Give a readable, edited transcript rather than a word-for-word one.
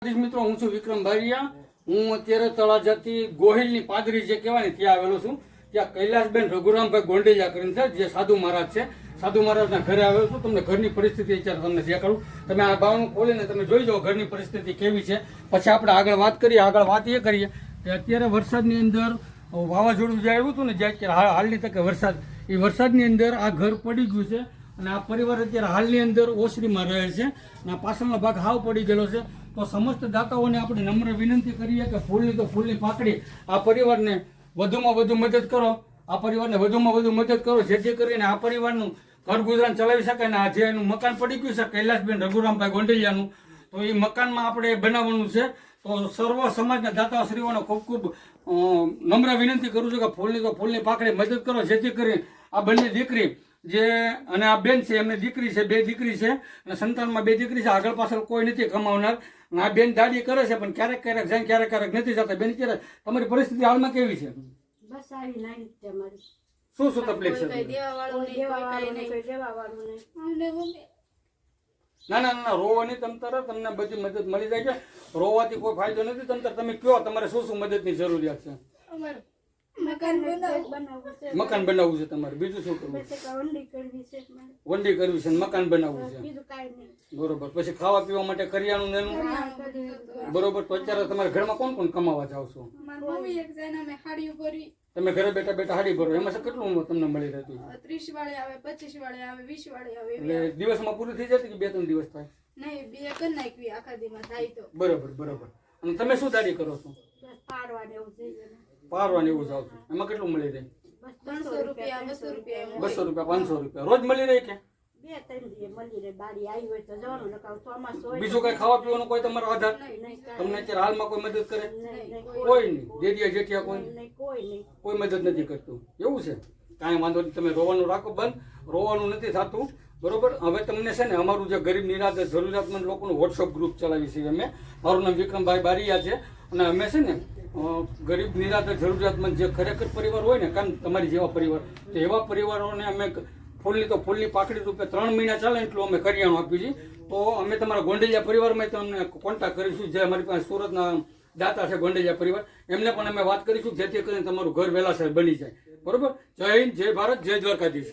મિત્રો, હું છું વિક્રમ બારિયા. હું અત્યારે તળાજાથી ગોહિલની પાદરી જે કહેવાય ને ત્યાં આવેલો છું. ત્યાં કૈલાસબેન રઘુરામભાઈ ગોંડલિયા કરીને છે, જે સાધુ મહારાજ છે. સાધુ મહારાજના ઘરે આવેલો છું. તમને ઘરની પરિસ્થિતિ અત્યારે તમને દેખાડું. તમે આ બાવણું ખોલીને તમે જોઈ જાઓ ઘરની પરિસ્થિતિ કેવી છે. પછી આપણે આગળ વાત કરીએ. આગળ વાત એ કરીએ કે અત્યારે વરસાદની અંદર વાવાઝોડું જે આવ્યું હતું ને, જે અત્યારે હાલની તકે વરસાદ, એ વરસાદની અંદર આ ઘર પડી ગયું છે. અને આ પરિવાર અત્યારે હાલની અંદર ઓસરીમાં રહે છે. અને આ પાછળનો ભાગ હાવ પડી ગયેલો છે. તો સમસ્ત દાતાઓને આપણે નમ્ર વિનંતી કરીએ કે ફૂલની તો ફૂલની પાકડી આ પરિવારને વધુમાં વધુ મદદ કરો. આ પરિવારને વધુમાં વધુ મદદ કરો, જેથી કરીને આ પરિવારનું ઘર ગુજરાન ચલાવી શકાય. ને આ જે એનું મકાન પડી ગયું છે કૈલાસબેન રઘુરામભાઈ ગોંડલિયાનું, તો એ મકાનમાં આપણે બનાવવાનું છે. તો સર્વ સમાજના દાતાશ્રીઓને ખૂબ ખૂબ નમ્ર વિનંતી કરું છું કે ફૂલની તો ફૂલની પાકડી મદદ કરો, જેથી કરીને આ બંને દીકરી જે અને આ બેન છે, એમને દીકરી છે, બે દીકરી છે અને સંતાનમાં બે દીકરી છે. આગળ પાછળ કોઈ નથી કમાવનાર. આ બેન દાડી કરે છે, પણ ક્યારેક ક્યારેક જાય, ક્યારેક ક્યારેક નથી જતા. બેન, ક્યારે તમારી પરિસ્થિતિ હાલમાં કેવી છે? બસ આવી લાઈન છે અમારી. શું શું તકલીફ છે? ના ના ના, રોવાની તમતારે તમને બધી મદદ મળી જાય છે. રોવાથી કોઈ ફાયદો નથી. તમતારે તમે કયો તમારે શું શું મદદની જરૂરિયાત છે? મકાન બનાવવું છે તમારે. બીજું શું કરવું? વંડી કરવી છે, મકાન બનાવવું છે. બરોબર. પછી ખાવા પીવા માટે કરિયાણું એનું બરોબર. તો અત્યારે તમારા ઘરમાં કોણ કોણ કમાવા જાવ છો? તમે ઘરે બેઠા બેઠા હાડી ભરો. એમાં કેટલું તમને મળી રહેતું? 30 વાળે આવે, 25 વાળે આવે, 20 વાળે આવે. એટલે દિવસમાં પૂરી થઈ જતી કે 2-3 દિવસ થાય? નહીં, બે કરી નાખવી આખા દીમાં થાય તો. બરોબર બરોબર. અને તમે શું દાડી કરો છો? પારવાની એવું જાવ છો. એમાં કેટલું મળી રહે? 300 રૂપિયા, 200 રૂપિયા. 200 રૂપિયા, 500 રૂપિયા રોજ મળી રહે કે? બીજું કઈ ખાવા પીવાનું કોઈ તમારો આધાર? તમને અત્યારે હાલમાં કોઈ મદદ કરે? કોઈ નહીં. દેડિયા જેઠિયા કોઈ મદદ નથી કરતું. એવું છે? કાંઈ વાંધો નહીં. તમે રોવાનું રાખો બંધ. રોવાનું નથી થતું. બરોબર. હવે તમને છે ને અમારું જે ગરીબ નિરાધાર જરૂરિયાતમંદ લોકોનું વોટ્સઅપ ગ્રુપ ચલાવી છે અમે. મારું નામ વિક્રમભાઈ બારિયા છે. અને અમે છે ને ગરીબ નિરાધાર જરૂરિયાતમંદ જે ખરેખર પરિવાર હોય ને, કારણ તમારી જેવા પરિવાર, તો એવા પરિવારોને અમે ફૂલની તો ફૂલની પાકડી રૂપે 3 મહિના ચાલે એટલું અમે કરિયાણું આપ્યું છે. તો અમે તમારા ગોંડલિયા પરિવારમાં તમને કોન્ટેક્ટ કરીશું. જે અમારી પાસે સુરતના દાતા છે ગોંડલિયા પરિવાર, એમને પણ અમે વાત કરીશું, જેથી કરીને તમારું ઘર વહેલાસર બની જાય. બરોબર. જય હિન્દ, જય ભારત, જય દ્વારકાધીશ.